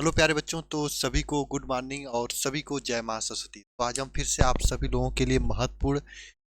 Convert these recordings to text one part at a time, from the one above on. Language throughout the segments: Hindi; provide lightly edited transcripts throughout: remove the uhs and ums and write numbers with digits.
हेलो प्यारे बच्चों, तो सभी को गुड मॉर्निंग और सभी को जय मां सरस्वती। तो आज हम फिर से आप सभी लोगों के लिए महत्वपूर्ण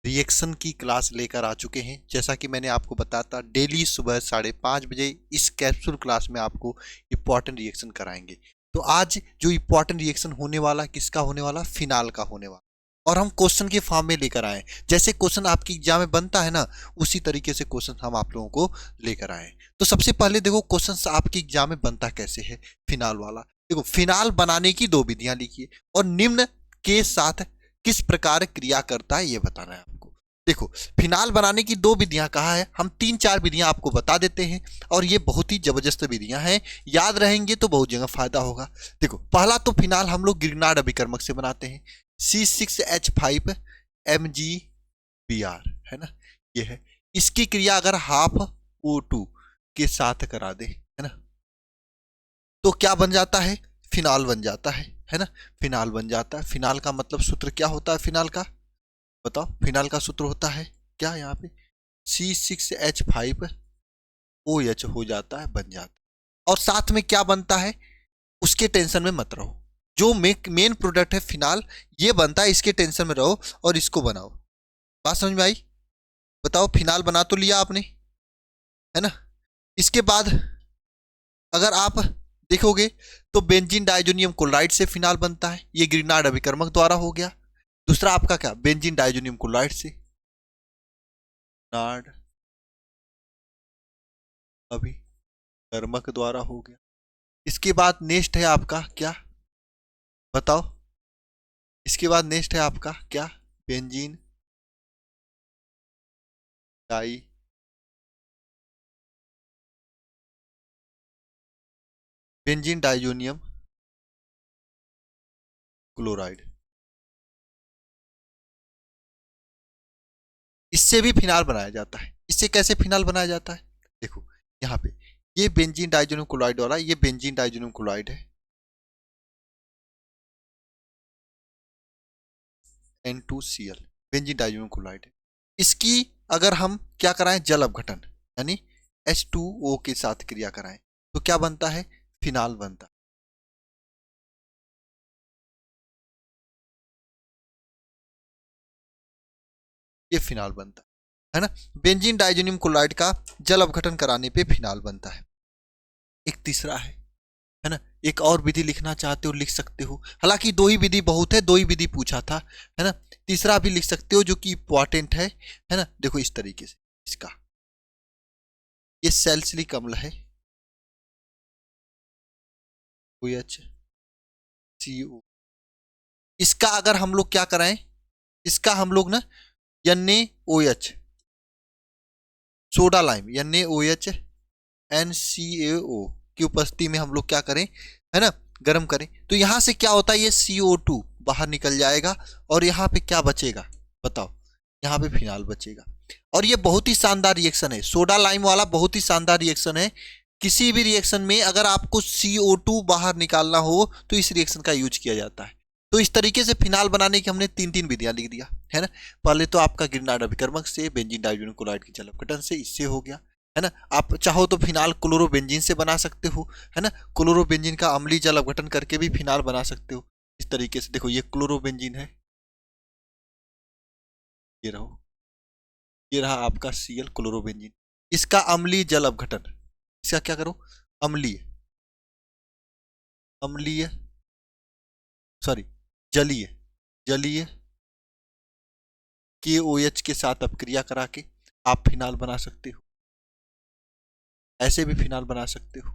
रिएक्शन की क्लास लेकर आ चुके हैं। जैसा कि मैंने आपको बताया था, डेली सुबह 5:30 बजे इस कैप्सूल क्लास में आपको इम्पोर्टेंट रिएक्शन कराएंगे। तो आज जो इम्पोर्टेंट रिएक्शन होने वाला, किसका होने वाला? फिनाल का होने वाला। और हम क्वेश्चन के फॉर्म में लेकर आए, जैसे क्वेश्चन आपकी एग्जाम में बनता है ना, उसी तरीके से क्वेश्चन हम आप लोगों को लेकर आए। तो सबसे पहले देखो, क्वेश्चन आपकी एग्जाम में बनता कैसे है फिनाल वाला। देखो, फिनाल बनाने की दो विधियां लिखिए और निम्न के साथ किस प्रकार क्रिया करता है ये बताना है आपको। देखो, फिनाल बनाने की दो विधियां कहा है, हम 3-4 विधियां आपको बता देते हैं और ये बहुत ही जबरदस्त विधियां हैं, याद रहेंगे तो बहुत जगह फायदा होगा। देखो, पहला तो फिनाल हम लोग ग्रिग्नार्ड अभिकर्मक से बनाते हैं, C6H5MgBr है ना, ये है। इसकी क्रिया अगर हाफ O2 के साथ करा दे, है ना, तो क्या बन जाता है? फिनाल बन जाता है ना, फिनाल बन जाता है। फिनाल का मतलब सूत्र क्या होता है फिनाल का? बताओ, फिनाल का सूत्र होता है क्या? यहाँ पे C6H5OH हो जाता है, बन जाता है। और साथ में क्या बनता है, उसके टेंशन में मत रहो। जो मेन प्रोडक्ट है फिनाल, ये बनता है, इसके टेंशन में रहो और इसको बनाओ। बात समझ में आई? बताओ, फिनाल बना तो लिया आपने, है ना। इसके बाद अगर आप देखोगे तो बेंजीन डाइजोनियम क्लोराइड से फिनाल बनता है, ये ग्रिग्नार्ड अभिकर्मक द्वारा हो गया। दूसरा आपका क्या? बेंजीन डाइजोनियम क्लोराइड से नार्ड अभिकर्मक द्वारा हो गया। इसके बाद नेक्स्ट है आपका क्या? बताओ, इसके बाद नेक्स्ट है आपका क्या? Benzene di benzene diazonium chloride. इससे भी फिनाल बनाया जाता है। इससे कैसे फिनाल बनाया जाता है? देखो, यहाँ पे ये बेंजीन डाइजोनियम क्लोराइड वाला, ये बेंजीन डाइजोनियम क्लोराइड है, N2Cl, बेंजीन डाइजोनियम क्लोराइड है। इसकी अगर हम क्या कराएं, जल अपघटन यानी H2O के साथ क्रिया कराएं, तो क्या बनता है? फिनाल बनता है। ये फिनाल बनता है ना। बेंजीन डाइजोनियम क्लोराइड का जल अपघटन कराने पे फिनाल बनता है। एक तीसरा है ना, एक और विधि लिखना चाहते हो लिख सकते हो, हालांकि दो ही विधि बहुत है, दो ही विधि पूछा था, है ना। तीसरा भी लिख सकते हो जो कि इंपॉर्टेंट है ना। देखो इस तरीके से, इसका ये सैलिसिलिक अम्ल है, OHCO। इसका अगर हम लोग क्या कराएं, इसका हम लोग ना NaOH soda lime NaOH NCAO की उपस्थिति में हम लोग क्या करें, है ना, गर्म करें, तो यहां से क्या होता है, ये CO2 बाहर निकल जाएगा और यहाँ पे क्या बचेगा? बताओ, यहाँ पे फिनाल बचेगा। और ये बहुत ही शानदार रिएक्शन है, सोडा लाइम वाला बहुत ही शानदार रिएक्शन है। किसी भी रिएक्शन में अगर आपको CO2 बाहर निकालना हो तो इस रिएक्शन का यूज किया जाता है। तो इस तरीके से फिनाल बनाने की हमने 3 विधियां लिख दिया, है ना। पहले तो आपका ग्रिग्नार्ड अभिकर्मक से, बेंजीन डाइजोनियम क्लोराइड की जल अपघटन से, इससे हो गया, है ना। आप चाहो तो फिनाल क्लोरोबेंजीन से बना सकते हो, है ना। क्लोरोबेंजीन का अम्लीय जल अपघटन करके भी फिनाल बना सकते हो इस तरीके से। देखो, ये क्लोरोबेंजीन है, ये रहो, ये रहा आपका Cl क्लोरोबेंजीन। इसका अम्लीय जल अपघटन, इसका क्या करो, अम्लीय अम्लीय सॉरी जलीय जलीय KOH के साथ अपक्रिया करा के आप फिनाल बना सकते हो। ऐसे भी फिनाल बना सकते हो,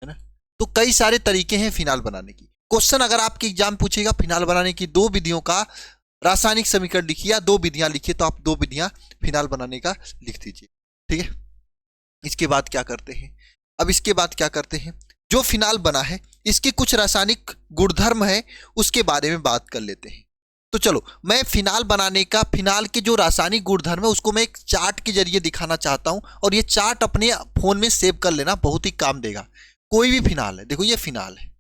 है ना। तो कई सारे तरीके हैं फिनाल बनाने की। क्वेश्चन अगर आपके एग्जाम पूछेगा फिनाल बनाने की दो विधियों का रासायनिक समीकरण लिखिए या दो विधियां लिखिए, तो आप दो विधियां फिनाल बनाने का लिख दीजिए, ठीक है। इसके बाद क्या करते हैं, अब इसके बाद क्या करते हैं, जो फिनाल बना है इसके कुछ रासायनिक गुणधर्म है, उसके बारे में बात कर लेते हैं। तो चलो, मैं फिनाल बनाने का, फिनाल के जो रासायनिक गुणधर्म है उसको मैं एक चार्ट के जरिए दिखाना चाहता हूं, और ये चार्ट अपने फोन में सेव कर लेना, बहुत ही काम देगा। कोई भी फिनाल है, देखो ये फिनाल है,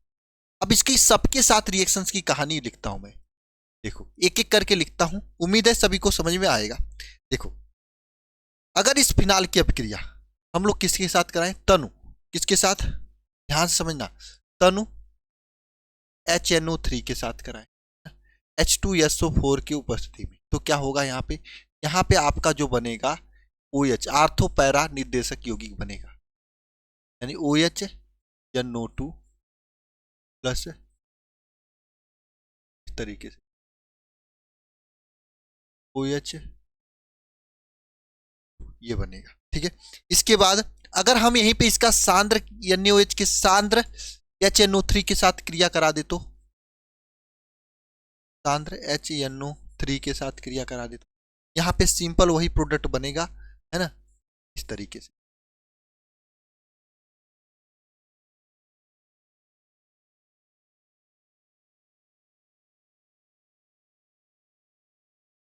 अब इसकी सबके साथ रिएक्शंस की कहानी लिखता हूं मैं। देखो, एक एक करके लिखता हूं, उम्मीद है सभी को समझ में आएगा। देखो, अगर इस फिनाल की अभिक्रिया हम लोग किसके साथ कराएं, तनु, किसके साथ, ध्यान से समझना, तनु HNO3 के साथ कराएं H2SO4 की उपस्थिति में, तो क्या होगा यहाँ पे आपका जो बनेगा OH आर्थो पैरा निर्देशक यौगिक बनेगा, यानी OH NO2 प्लस इस तरीके से OH ये बनेगा। ठीक है, इसके बाद अगर हम यहीं पे इसका सांद्र NaOH के सांद्र HNO3 के साथ क्रिया करा दे तो सांद्र HNO3 के साथ क्रिया करा दे तो यहाँ पे सिंपल वही प्रोडक्ट बनेगा, है ना, इस तरीके से।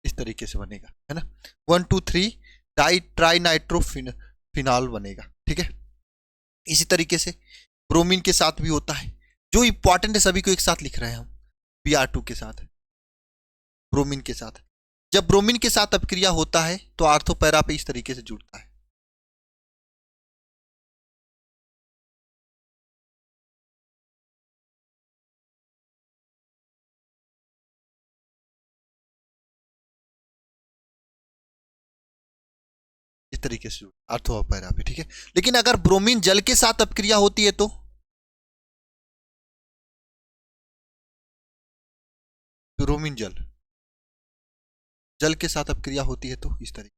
इस तरीके से बनेगा, है ना, 1,2,3 ट्राई नाइट्रोफिनॉल बनेगा। ठीक है, इसी तरीके से ब्रोमीन के साथ भी होता है, जो इंपॉर्टेंट है सभी को एक साथ लिख रहे हैं हम, Br2 के साथ, ब्रोमीन के साथ। जब ब्रोमीन के साथ अपक्रिया होता है तो आर्थो पैरा पे इस तरीके से जुड़ता है, इस तरीके से आर्थो पैरा पे। ठीक है, लेकिन अगर ब्रोमीन जल के साथ अपक्रिया होती है तो ब्रोमीन जल के साथ अपक्रिया होती है तो इस तरीके,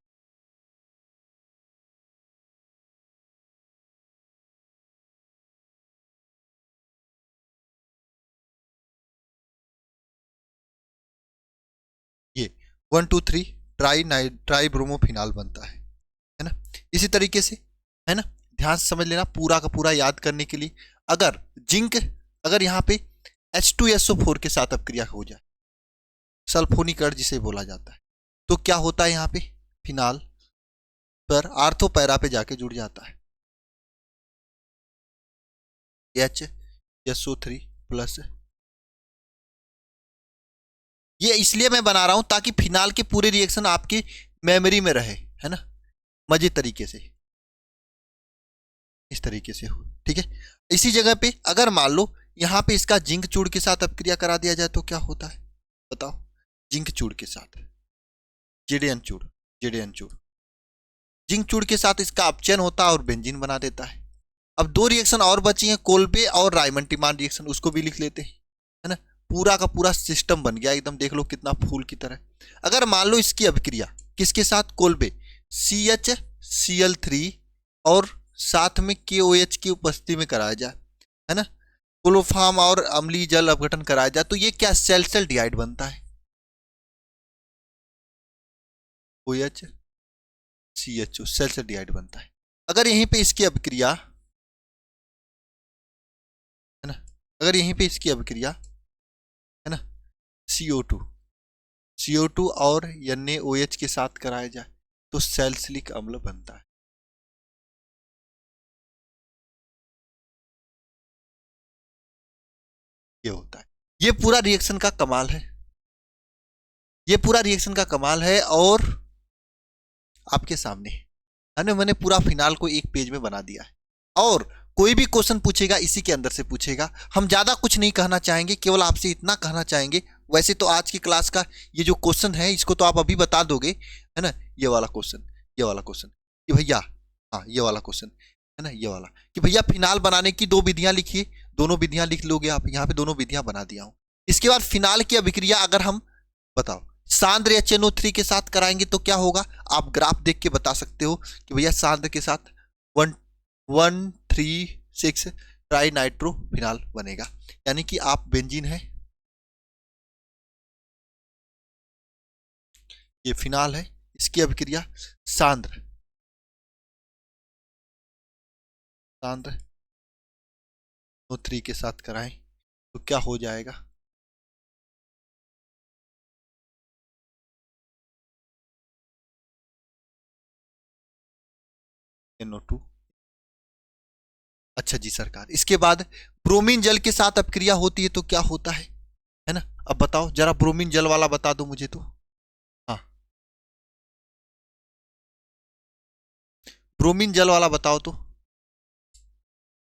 ये 1,2,3 ट्राई ब्रोमोफिनॉल बनता है ना, इसी तरीके से, है ना। ध्यान से समझ लेना पूरा का पूरा याद करने के लिए, अगर जिंक अगर यहाँ पे H2SO4 के साथ अपक्रिया हो जाए, सल्फोनिक जिसे बोला जाता है, तो क्या होता है यहाँ पे फिनाल पर आर्थो पैरा पे जाके जुड़ जाता है, HSO3 प्लस। ये इसलिए मैं बना रहा हूं ताकि फिनाल के पूरे रिएक्शन आपकी मेमोरी में रहे, है ना, मजे तरीके से, इस तरीके से हो। ठीक है, इसी जगह पे अगर मान लो यहाँ पे इसका जिंक चूड़ के साथ अपक्रिया करा दिया जाए तो क्या होता है बताओ, जिंक चूड़ के साथ जेडेएन चूड़, जिंक चूड़ के साथ इसका अपचयन होता है और बेंजीन बना देता है। अब दो रिएक्शन और बची हैं, कोल्बे और रायमंड टिमान रिएक्शन, उसको भी लिख लेते हैं, है ना। पूरा का पूरा सिस्टम बन गया एकदम, देख लो कितना फूल की तरह। अगर मान लो इसकी अभिक्रिया किसके साथ, कोल्बे CHCl3 और साथ में KOH की उपस्थिति में कराया जाए, है ना, क्लोरोफॉर्म और अम्लीय जल अपघटन कराया जाए, तो ये क्या सेल सेल डिहाइड बनता है, OH CHO सेल सेल डिहाइड बनता है। अगर यहीं पे इसकी अभिक्रिया, है ना, अगर यहीं पे इसकी अभिक्रिया, है ना, CO2 और NaOH के साथ कराया जाए तो सैलिसिलिक अम्ल बनता है। ये होता है, ये पूरा रिएक्शन का कमाल है, ये पूरा रिएक्शन का कमाल है। और आपके सामने है ना, मैंने पूरा फिनाल को एक पेज में बना दिया है, और कोई भी क्वेश्चन पूछेगा इसी के अंदर से पूछेगा। हम ज्यादा कुछ नहीं कहना चाहेंगे, केवल आपसे इतना कहना चाहेंगे, वैसे तो आज की क्लास का ये जो क्वेश्चन है इसको तो आप अभी बता दोगे, है ना, ये वाला क्वेश्चन, ये वाला क्वेश्चन कि भैया, हाँ ये वाला क्वेश्चन, है ना, ये वाला कि भैया फिनाल बनाने की दो विधियां लिखिए, दोनों विधियां लिख लोगे आप, यहाँ पे दोनों विधियां बना दिया हूं। इसके बाद फिनाल की अभिक्रिया अगर हम बताओ सांद्र HNO3 के साथ कराएंगे तो क्या होगा, आप ग्राफ देख के बता सकते हो कि भैया सांद्र के साथ 1,3,6 ट्राई नाइट्रोफिनाल बनेगा, यानी कि आप बेंजीन है, ये फिनाल है, इसकी अभिक्रिया सांद्र NO3 के साथ कराएं तो क्या हो जाएगा, NO2। अच्छा जी सरकार, इसके बाद ब्रोमीन जल के साथ अपक्रिया होती है तो क्या होता है ना, अब बताओ जरा ब्रोमीन जल वाला बता दो मुझे तो। हाँ, ब्रोमीन जल वाला बताओ तो,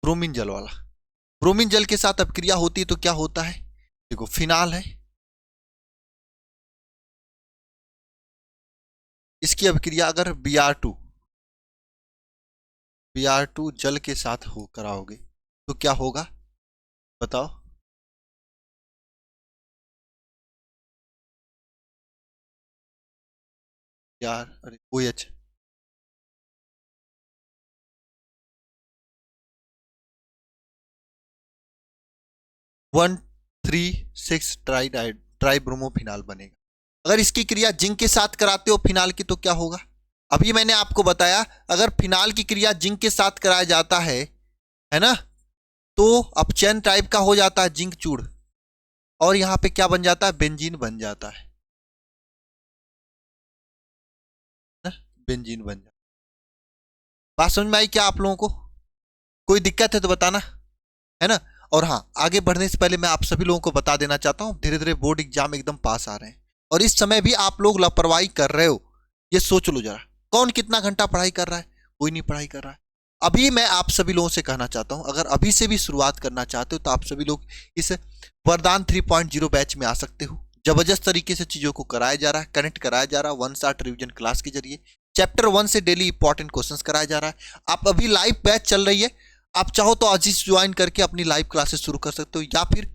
ब्रोमीन जल वाला, ब्रोमीन जल के साथ अपक्रिया होती है तो क्या होता है, देखो फिनाल है, इसकी अभिक्रिया अगर Br2 जल के साथ हो कराओगे तो क्या होगा बताओ। यार अरे OH 1,3,6 ट्राइब्रोमोफिनाल बनेगा। अगर इसकी क्रिया जिंक के साथ कराते हो फिनाल की तो क्या होगा। अभी मैंने आपको बताया अगर फिनाल की क्रिया जिंक के साथ कराया जाता है ना, तो अपचयन टाइप का हो जाता है जिंक चूड़, और यहां पे क्या बन जाता है, बेंजीन बन जाता है ना? बेंजीन बन जाता है। बात समझ में आई क्या आप लोगों को? कोई दिक्कत है तो बताना, है ना। और हाँ, आगे बढ़ने से पहले मैं आप सभी लोगों को बता देना चाहता हूं, धीरे धीरे बोर्ड एग्जाम एकदम पास आ रहे हैं, और इस समय भी आप लोग लापरवाही कर रहे हो, ये सोच लो जरा। कौन कितना घंटा पढ़ाई कर रहा है? कोई नहीं पढ़ाई कर रहा है। अभी मैं आप सभी लोगों से कहना चाहता हूं, अगर अभी से भी शुरुआत करना चाहते हो तो आप सभी लोग इस वरदान 3.0 बैच में आ सकते हो। जबरदस्त तरीके से चीजों को कराया जा रहा है, कनेक्ट कराया जा रहा है, 1 शॉट रिवीजन क्लास के जरिए चैप्टर 1 से डेली इंपॉर्टेंट क्वेश्चंस कराया जा रहा है। आप अभी लाइव बैच चल रही है, आप चाहो तो आज ही ज्वाइन करके अपनी लाइव क्लासेस शुरू कर सकते हो, या फिर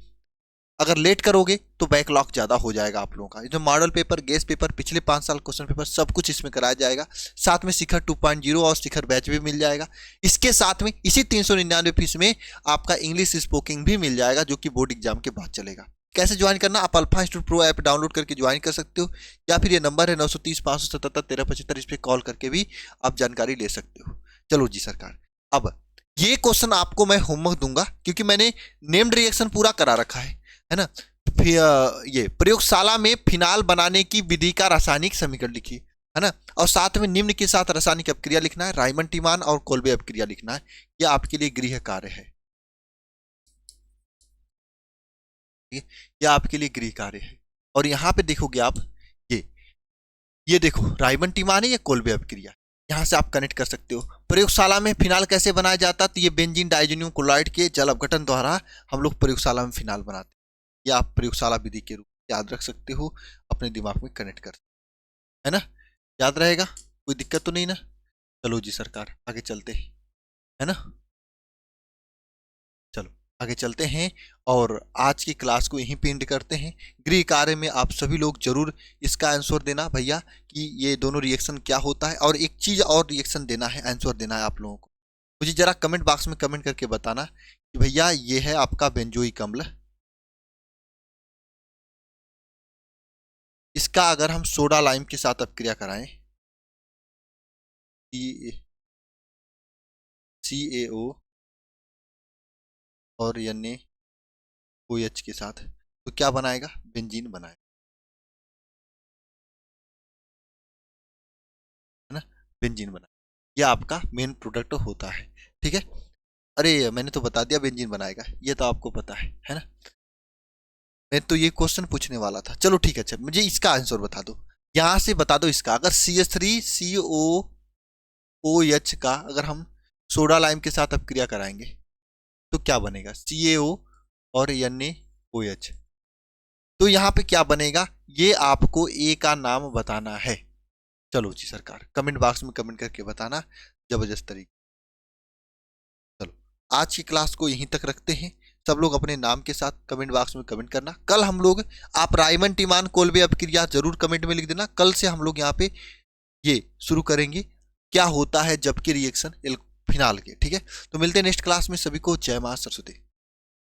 अगर लेट करोगे तो बैकलॉग ज्यादा हो जाएगा आप लोगों का। जो मॉडल पेपर, गेस्ट पेपर, पिछले 5 साल क्वेश्चन पेपर सब कुछ इसमें कराया जाएगा। साथ में शिखर 2.0 और शिखर बैच भी मिल जाएगा। इसके साथ में इसी 399 फीस में आपका इंग्लिश स्पोकिंग भी मिल जाएगा, जो कि बोर्ड एग्जाम के बाद चलेगा। कैसे ज्वाइन करना, आप alpha institute pro app download करके ज्वाइन कर सकते हो, या फिर ये नंबर है 930 577 1375, इस पे कॉल करके भी आप जानकारी ले सकते हो। चलो जी सरकार, अब ये क्वेश्चन आपको मैं होमवर्क दूंगा, क्योंकि मैंने नेम्ड रिएक्शन पूरा करा रखा है ना। ये प्रयोगशाला में फिनाल बनाने की विधि का रासायनिक समीकरण लिखिए, है ना, और साथ में निम्न के साथ रासायनिक अपक्रिया लिखना है, रायमन टीमान और कोल्बे अपक्रिया लिखना है। यह आपके लिए गृह कार्य है, यह आपके लिए गृह कार्य है। और यहां पे देखोगे आप, ये देखो रायमन टीमान है, ये कोल्बे अपक्रिया, यहां से आप कनेक्ट कर सकते हो। प्रयोगशाला में फिनाल कैसे बनाया जाता, तो ये बेंजीन डाइजेनियम क्लोराइड के जल अपघटन द्वारा हम लोग प्रयोगशाला में फिनाल बनाते हैं। या आप प्रयोगशाला विधि के रूप में याद रख सकते हो, अपने दिमाग में कनेक्ट कर, है ना, याद रहेगा, कोई दिक्कत तो नहीं ना। चलो जी सरकार, आगे चलते हैं, है ना। चलो आगे चलते हैं, और आज की क्लास को यहीं पे एंड करते हैं। गृह कार्य में आप सभी लोग जरूर इसका आंसर देना भैया, कि ये दोनों रिएक्शन क्या होता है, और एक चीज और रिएक्शन देना है, आंसर देना है आप लोगों को। मुझे जरा कमेंट बॉक्स में कमेंट करके बताना कि भैया ये है आपका बेंजोइक अम्ल, इसका अगर हम सोडा लाइम के साथ अपक्रिया कराएं, CaO और NaOH के साथ, तो क्या बनाएगा, बेंजीन बनाएगा, है ना, बेंजीन बनाएगा। ये आपका मेन प्रोडक्ट होता है, ठीक है। अरे मैंने तो बता दिया बेंजीन बनाएगा, ये तो आपको पता है ना। मैं तो ये क्वेश्चन पूछने वाला था। चलो ठीक है, अच्छा मुझे इसका आंसर बता दो, यहां से बता दो इसका, अगर CH3COOH का अगर हम सोडा लाइम के साथ अपक्रिया कराएंगे तो क्या बनेगा, CaO और NaOH। तो यहां पे क्या बनेगा, ये आपको ए का नाम बताना है। चलो जी सरकार, कमेंट बॉक्स में कमेंट करके बताना, जबरदस्त तरीके। चलो आज की क्लास को यहीं तक रखते हैं। सब लोग अपने नाम के साथ कमेंट बॉक्स में कमेंट करना। कल हम लोग, आप रायमन टीमान कोल्बे अपक्रिया जरूर कमेंट में लिख देना। कल से हम लोग यहाँ पे ये शुरू करेंगे, क्या होता है जबकि रिएक्शन फिनाल के, ठीक है। तो मिलते हैं नेक्स्ट क्लास में, सभी को जय मां सरस्वती।